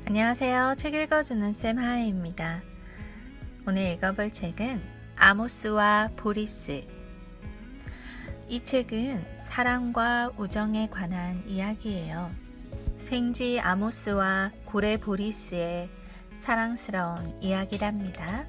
안녕하세요. 책 읽어주는 쌤 하혜입니다. 오늘 읽어볼 책은 아모스와 보리스. 이 책은 사랑과 우정에 관한 이야기예요. 생쥐 아모스와 고래 보리스의 사랑스러운 이야기랍니다.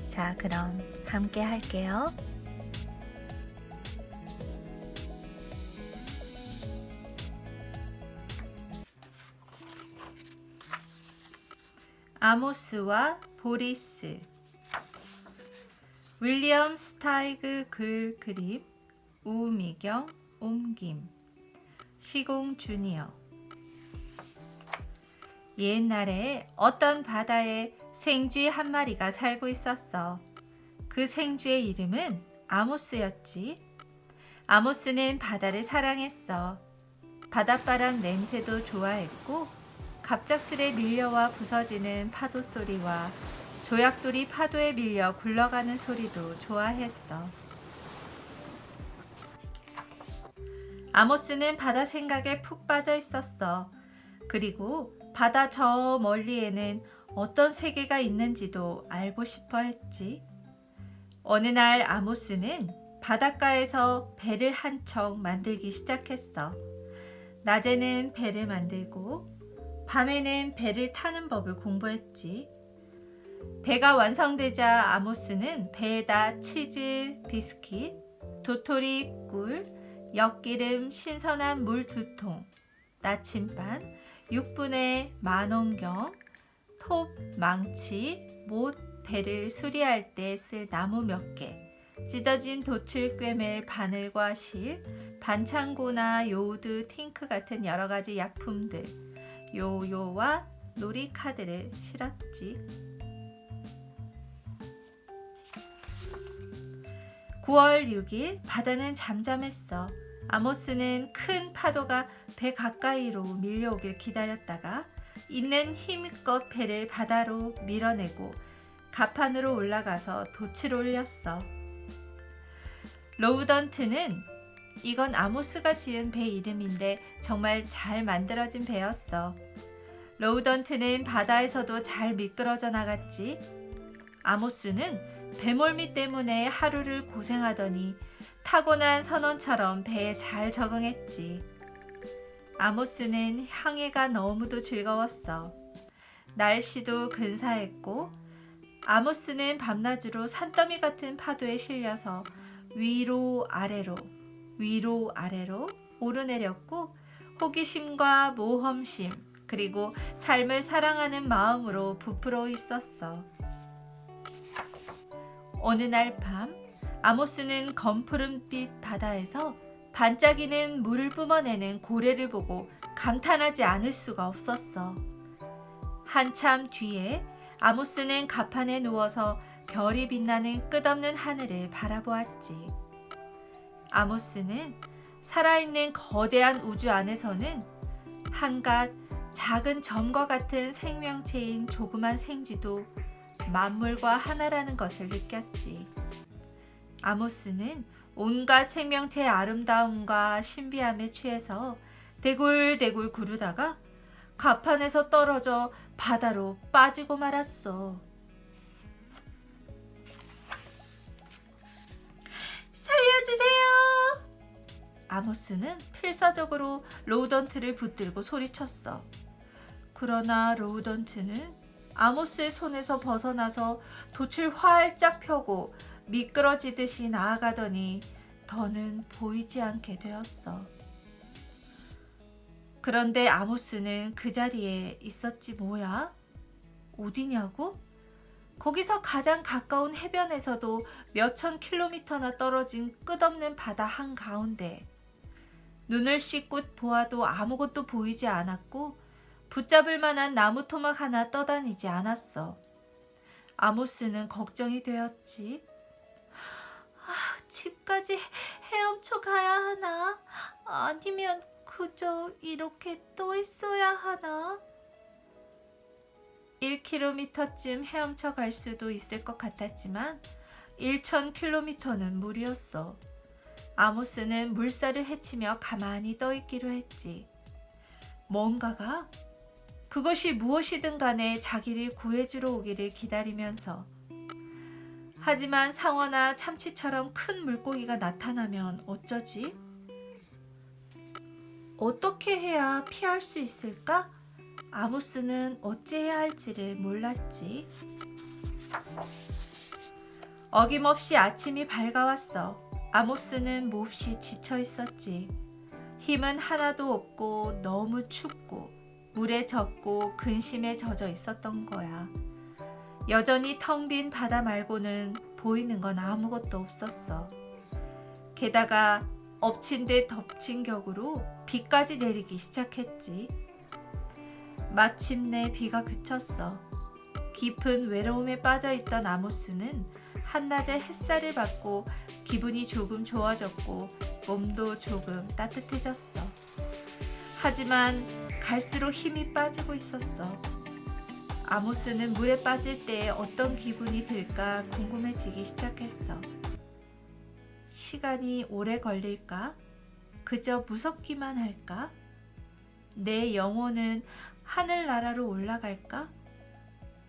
자, 그럼 함께 할게요. 아모스와 보리스. 윌리엄 스타이그 글 그림, 우미경 옮김, 시공 주니어. 옛날에 어떤 바다에 생쥐 한 마리가 살고 있었어. 그 생쥐의 이름은 아모스였지. 아모스는 바다를 사랑했어. 바닷바람 냄새도 좋아했고 갑작스레 밀려와 부서지는 파도 소리와 조약돌이 파도에 밀려 굴러가는 소리도 좋아했어. 아모스는 바다 생각에 푹 빠져 있었어. 그리고 바다 저 멀리에는 어떤 세계가 있는지도 알고 싶어 했지. 어느 날 아모스는 바닷가에서 배를 한 척 만들기 시작했어. 낮에는 배를 만들고 밤에는 배를 타는 법을 공부했지. 배가 완성되자 아모스는 배에다 치즈, 비스킷, 도토리, 꿀, 엿기름, 신선한 물 2통, 나침반, 6분의 만원경, 톱, 망치, 못, 배를 수리할 때 쓸 나무 몇 개, 찢어진 돛을 꿰맬 바늘과 실, 반창고나 요드, 팅크 같은 여러 가지 약품들, 요요와 놀이카드를 실었지. 9월 6일 바다는 잠잠했어. 아모스는 큰 파도가 배 가까이로 밀려오길 기다렸다가 있는 힘껏 배를 바다로 밀어내고 갑판으로 올라가서 돛을 올렸어. 로우던트는 이건 아모스가 지은 배 이름인데 정말 잘 만들어진 배였어. 로우던트는 바다에서도 잘 미끄러져 나갔지. 아모스는 배멀미 때문에 하루를 고생하더니 타고난 선원처럼 배에 잘 적응했지. 아모스는 항해가 너무도 즐거웠어. 날씨도 근사했고 아모스는 밤낮으로 산더미 같은 파도에 실려서 위로 아래로 오르내렸고 호기심과 모험심 그리고 삶을 사랑하는 마음으로 부풀어 있었어. 어느 날 밤 아모스는 검푸른빛 바다에서 반짝이는 물을 뿜어내는 고래를 보고 감탄하지 않을 수가 없었어. 한참 뒤에 아모스는 갑판에 누워서 별이 빛나는 끝없는 하늘을 바라보았지. 아모스는 살아있는 거대한 우주 안에서는 한갓 작은 점과 같은 생명체인 조그만 생쥐도 만물과 하나라는 것을 느꼈지. 아모스는 온갖 생명체의 아름다움과 신비함에 취해서 대굴대굴 구르다가 갑판에서 떨어져 바다로 빠지고 말았어. 살려주세요! 아모스는 필사적으로 로우던트를 붙들고 소리쳤어. 그러나 로우던트는 아모스의 손에서 벗어나서 돛을 활짝 펴고 미끄러지듯이 나아가더니 더는 보이지 않게 되었어. 그런데 아모스는 그 자리에 있었지 뭐야? 어디냐고? 거기서 가장 가까운 해변에서도 몇천 킬로미터나 떨어진 끝없는 바다 한가운데 눈을 씻고 보아도 아무것도 보이지 않았고 붙잡을 만한 나무 토막 하나 떠다니지 않았어. 아모스는 걱정이 되었지. 집까지 헤엄쳐 가야 하나? 아니면 그저 이렇게 떠 있어야 하나? 1km쯤 헤엄쳐 갈 수도 있을 것 같았지만 1000km는 무리였어. 아모스는 물살을 헤치며 가만히 떠있기로 했지. 뭔가가 그것이 무엇이든 간에 자기를 구해주러 오기를 기다리면서. 하지만 상어나 참치처럼 큰 물고기가 나타나면 어쩌지? 어떻게 해야 피할 수 있을까? 아모스는 어찌해야 할지를 몰랐지. 어김없이 아침이 밝아왔어. 아모스는 몹시 지쳐 있었지. 힘은 하나도 없고 너무 춥고 물에 젖고 근심에 젖어 있었던 거야. 여전히 텅 빈 바다 말고는 보이는 건 아무것도 없었어. 게다가 엎친 데 덮친 격으로 비까지 내리기 시작했지. 마침내 비가 그쳤어. 깊은 외로움에 빠져있던 아모스는 한낮에 햇살을 받고 기분이 조금 좋아졌고 몸도 조금 따뜻해졌어. 하지만 갈수록 힘이 빠지고 있었어. 아모스는 물에 빠질 때 어떤 기분이 들까 궁금해지기 시작했어. 시간이 오래 걸릴까? 그저 무섭기만 할까? 내 영혼은 하늘나라로 올라갈까?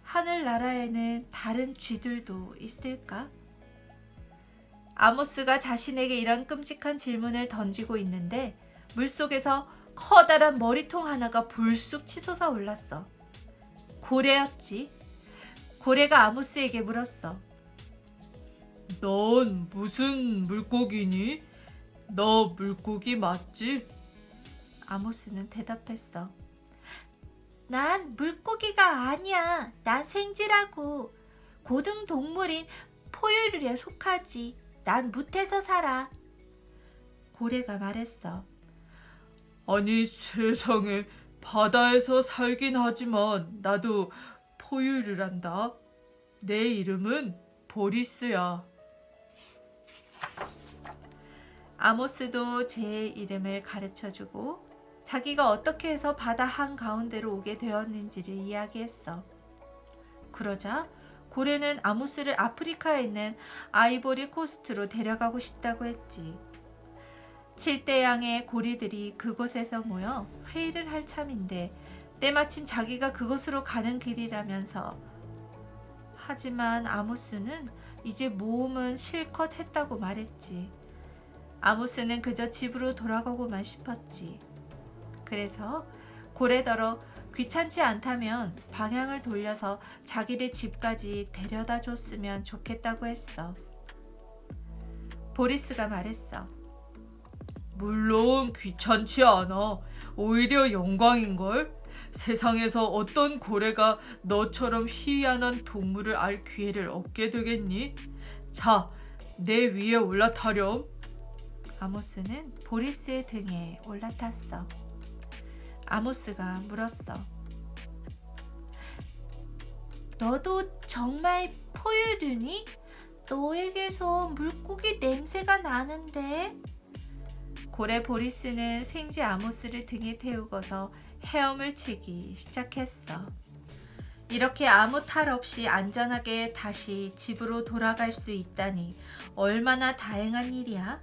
하늘나라에는 다른 쥐들도 있을까? 아모스가 자신에게 이런 끔찍한 질문을 던지고 있는데 물속에서 커다란 머리통 하나가 불쑥 치솟아 올랐어. 고래였지. 고래가 아모스에게 물었어. 넌 무슨 물고기니? 너 물고기 맞지? 아모스는 대답했어. 난 물고기가 아니야. 난 생쥐라고. 고등 동물인 포유류에 속하지. 난 무태서 살아. 고래가 말했어. 아니 세상에 바다에서 살긴 하지만 나도 포유류란다. 내 이름은 보리스야. 아모스도 제 이름을 가르쳐주고 자기가 어떻게 해서 바다 한가운데로 오게 되었는지를 이야기했어. 그러자 고래는 아모스를 아프리카에 있는 아이보리 코스트로 데려가고 싶다고 했지. 7대 양의 고리들이 그곳에서 모여 회의를 할 참인데 때마침 자기가 그곳으로 가는 길이라면서. 하지만 아모스는 이제 모험은 실컷 했다고 말했지. 아모스는 그저 집으로 돌아가고만 싶었지. 그래서 고래더러 귀찮지 않다면 방향을 돌려서 자기네 집까지 데려다 줬으면 좋겠다고 했어. 보리스가 말했어. 물론 귀찮지 않아. 오히려 영광인걸. 세상에서 어떤 고래가 너처럼 희한한 동물을 알 기회를 얻게 되겠니? 자, 내 위에 올라타렴. 아모스는 보리스의 등에 올라탔어. 아모스가 물었어. 너도 정말 포유류니? 너에게서 물고기 냄새가 나는데? 고래 보리스는 생쥐 아모스를 등에 태우고서 헤엄을 치기 시작했어. 이렇게 아무 탈 없이 안전하게 다시 집으로 돌아갈 수 있다니 얼마나 다행한 일이야.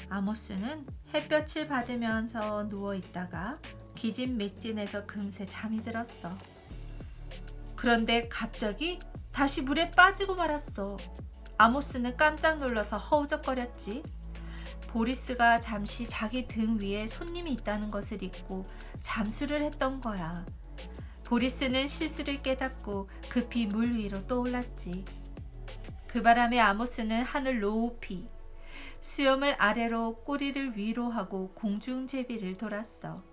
아모스는 햇볕을 받으면서 누워있다가 기진맥진해서 금세 잠이 들었어. 그런데 갑자기 다시 물에 빠지고 말았어. 아모스는 깜짝 놀라서 허우적거렸지. 보리스가 잠시 자기 등 위에 손님이 있다는 것을 잊고 잠수를 했던 거야. 보리스는 실수를 깨닫고 급히 물 위로 떠올랐지. 그 바람에 아모스는 하늘 높이, 수염을 아래로 꼬리를 위로 하고 공중제비를 돌았어.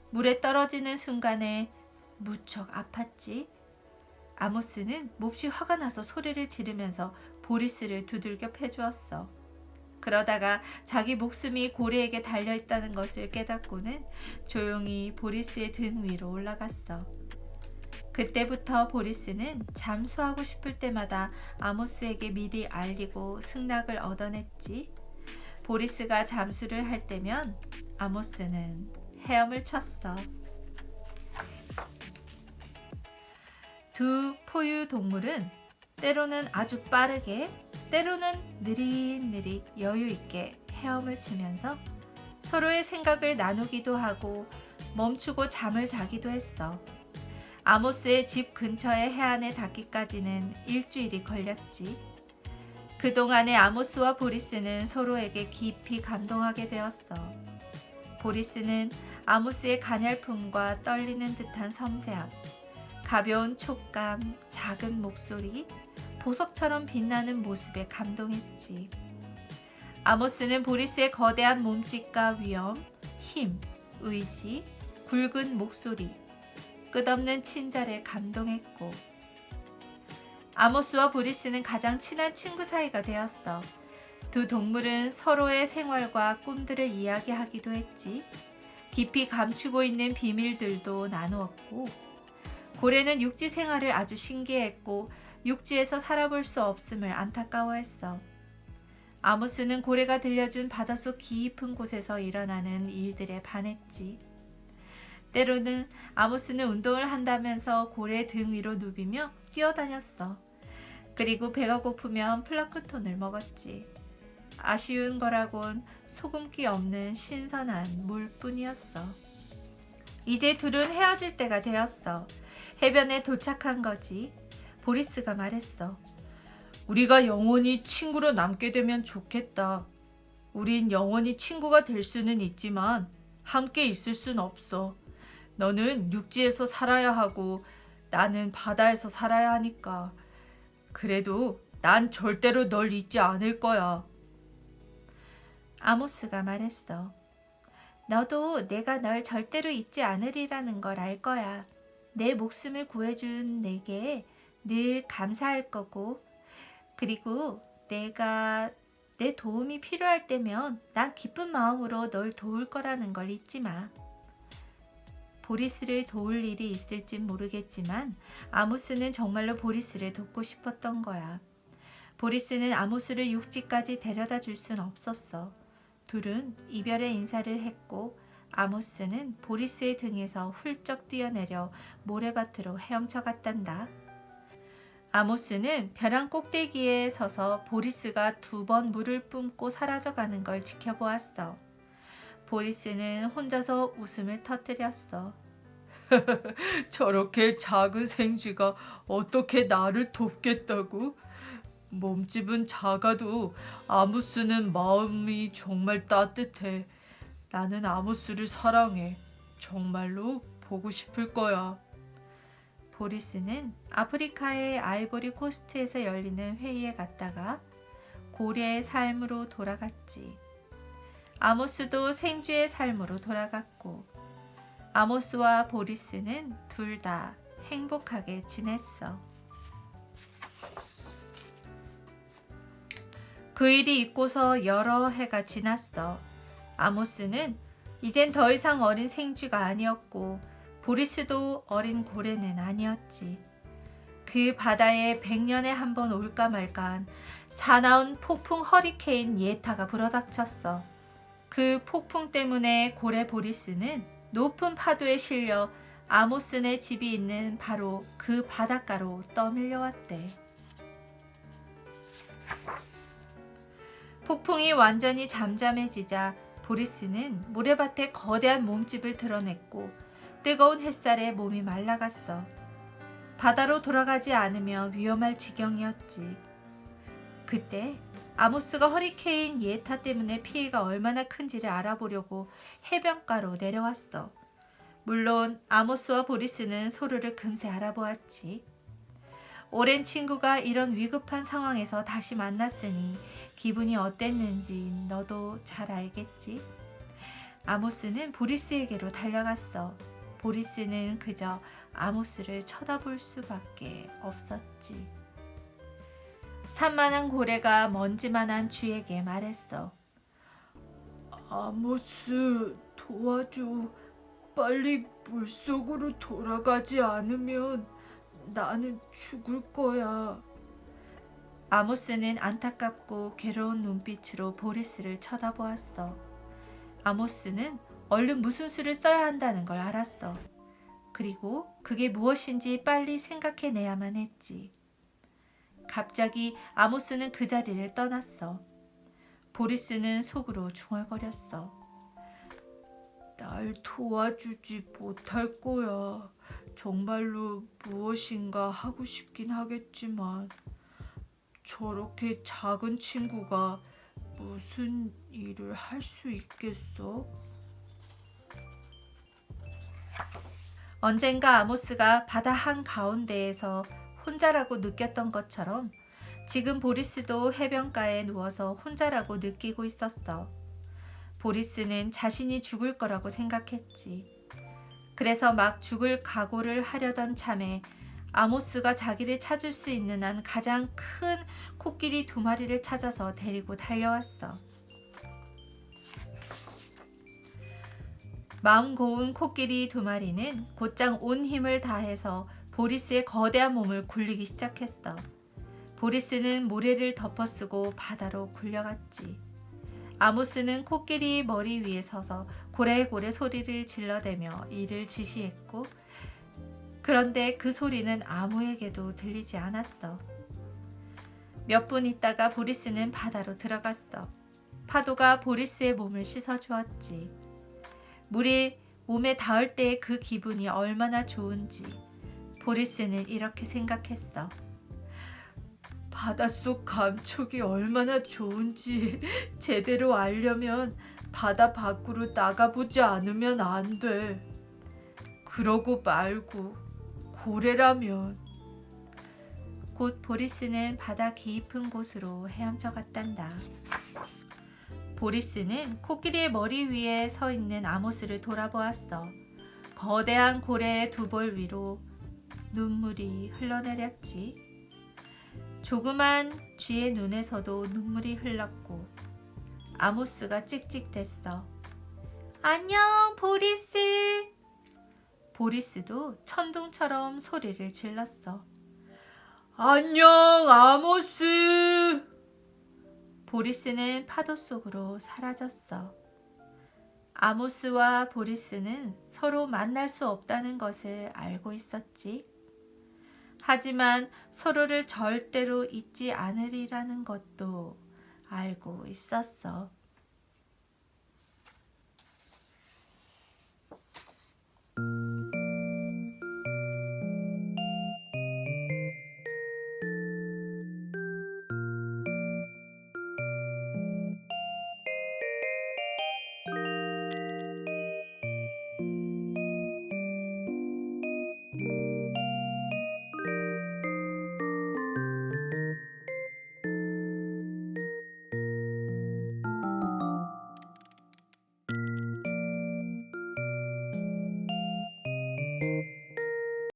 물에 떨어지는 순간에 무척 아팠지. 아모스는 몹시 화가 나서 소리를 지르면서 보리스를 두들겨 패주었어. 그러다가 자기 목숨이 고래에게 달려있다는 것을 깨닫고는 조용히 보리스의 등 위로 올라갔어. 그때부터 보리스는 잠수하고 싶을 때마다 아모스에게 미리 알리고 승낙을 얻어냈지. 보리스가 잠수를 할 때면 아모스는 헤엄을 쳤어. 두 포유 동물은 때로는 아주 빠르게, 때로는 느릿느릿 여유 있게 헤엄을 치면서 서로의 생각을 나누기도 하고 멈추고 잠을 자기도 했어. 아모스의 집 근처의 해안에 닿기까지는 일주일이 걸렸지. 그동안에 아모스와 보리스는 서로에게 깊이 감동하게 되었어. 보리스는 아모스의 가냘픔과 떨리는 듯한 섬세함, 가벼운 촉감, 작은 목소리, 보석처럼 빛나는 모습에 감동했지. 아모스는 보리스의 거대한 몸짓과 위엄, 힘, 의지, 굵은 목소리, 끝없는 친절에 감동했고, 아모스와 보리스는 가장 친한 친구 사이가 되었어. 두 동물은 서로의 생활과 꿈들을 이야기하기도 했지. 깊이 감추고 있는 비밀들도 나누었고, 고래는 육지 생활을 아주 신기해했고 육지에서 살아볼 수 없음을 안타까워했어. 아모스는 고래가 들려준 바닷속 깊은 곳에서 일어나는 일들에 반했지. 때로는 아모스는 운동을 한다면서 고래 등 위로 누비며 뛰어다녔어. 그리고 배가 고프면 플랑크톤을 먹었지. 아쉬운 거라곤 소금기 없는 신선한 물뿐이었어. 이제 둘은 헤어질 때가 되었어. 해변에 도착한 거지. 보리스가 말했어. 우리가 영원히 친구로 남게 되면 좋겠다. 우린 영원히 친구가 될 수는 있지만 함께 있을 순 없어. 너는 육지에서 살아야 하고 나는 바다에서 살아야 하니까. 그래도 난 절대로 널 잊지 않을 거야. 아모스가 말했어. 너도 내가 널 절대로 잊지 않으리라는 걸 알 거야. 내 목숨을 구해준 내게 늘 감사할 거고, 그리고 내가 내 도움이 필요할 때면 난 기쁜 마음으로 널 도울 거라는 걸 잊지 마. 보리스를 도울 일이 있을진 모르겠지만 아모스는 정말로 보리스를 돕고 싶었던 거야. 보리스는 아모스를 육지까지 데려다 줄 순 없었어. 둘은 이별의 인사를 했고 아모스는 보리스의 등에서 훌쩍 뛰어내려 모래밭으로 헤엄쳐 갔단다. 아모스는 벼랑 꼭대기에 서서 보리스가 2번 물을 뿜고 사라져가는 걸 지켜보았어. 보리스는 혼자서 웃음을 터뜨렸어. 저렇게 작은 생쥐가 어떻게 나를 돕겠다고? 몸집은 작아도 아모스는 마음이 정말 따뜻해. 나는 아모스를 사랑해. 정말로 보고 싶을 거야. 보리스는 아프리카의 아이보리 코스트에서 열리는 회의에 갔다가 고래의 삶으로 돌아갔지. 아모스도 생쥐의 삶으로 돌아갔고 아모스와 보리스는 둘 다 행복하게 지냈어. 그 일이 있고서 여러 해가 지났어. 아모스는 이젠 더 이상 어린 생쥐가 아니었고 보리스도 어린 고래는 아니었지. 그 바다에 100년에 한 번 올까 말까한 사나운 폭풍 허리케인 예타가 불어닥쳤어. 그 폭풍 때문에 고래 보리스는 높은 파도에 실려 아모스네 집이 있는 바로 그 바닷가로 떠밀려왔대. 폭풍이 완전히 잠잠해지자 보리스는 모래밭에 거대한 몸집을 드러냈고 뜨거운 햇살에 몸이 말라갔어. 바다로 돌아가지 않으면 위험할 지경이었지. 그때 아모스가 허리케인 예타 때문에 피해가 얼마나 큰지를 알아보려고 해변가로 내려왔어. 물론 아모스와 보리스는 서로를 금세 알아보았지. 오랜 친구가 이런 위급한 상황에서 다시 만났으니 기분이 어땠는지 너도 잘 알겠지? 아모스는 보리스에게로 달려갔어. 보리스는 그저 아모스를 쳐다볼 수밖에 없었지. 산만한 고래가 먼지만한 쥐에게 말했어. 아모스, 도와줘. 빨리 물속으로 돌아가지 않으면 나는 죽을 거야. 아모스는 안타깝고 괴로운 눈빛으로 보리스를 쳐다보았어. 아모스는 얼른 무슨 수를 써야 한다는 걸 알았어. 그리고 그게 무엇인지 빨리 생각해내야만 했지. 갑자기 아모스는 그 자리를 떠났어. 보리스는 속으로 중얼거렸어. 날 도와주지 못할 거야. 정말로 무엇인가 하고 싶긴 하겠지만 저렇게 작은 친구가 무슨 일을 할 수 있겠어? 언젠가 아모스가 바다 한가운데에서 혼자라고 느꼈던 것처럼 지금 보리스도 해변가에 누워서 혼자라고 느끼고 있었어. 보리스는 자신이 죽을 거라고 생각했지. 그래서 막 죽을 각오를 하려던 참에 아모스가 자기를 찾을 수 있는 한 가장 큰 코끼리 2마리를 찾아서 데리고 달려왔어. 마음 고운 코끼리 2마리는 곧장 온 힘을 다해서 보리스의 거대한 몸을 굴리기 시작했어. 보리스는 모래를 덮어쓰고 바다로 굴려갔지. 아모스는 코끼리 머리 위에 서서 고래고래 소리를 질러대며 이를 지시했고, 그런데 그 소리는 아무에게도 들리지 않았어. 몇 분 있다가 보리스는 바다로 들어갔어. 파도가 보리스의 몸을 씻어주었지. 물이 몸에 닿을 때의 그 기분이 얼마나 좋은지 보리스는 이렇게 생각했어. 바닷속 감촉이 얼마나 좋은지 제대로 알려면 바다 밖으로 나가보지 않으면 안 돼. 그러고 말고 고래라면. 곧 보리스는 바다 깊은 곳으로 헤엄쳐 갔단다. 보리스는 코끼리의 머리 위에 서 있는 아모스를 돌아보았어. 거대한 고래의 2볼 위로 눈물이 흘러내렸지. 조그만 쥐의 눈에서도 눈물이 흘렀고 아모스가 찍찍댔어. 안녕, 보리스. 보리스도 천둥처럼 소리를 질렀어. 안녕, 아모스. 보리스는 파도 속으로 사라졌어. 아모스와 보리스는 서로 만날 수 없다는 것을 알고 있었지. 하지만 서로를 절대로 잊지 않으리라는 것도 알고 있었어.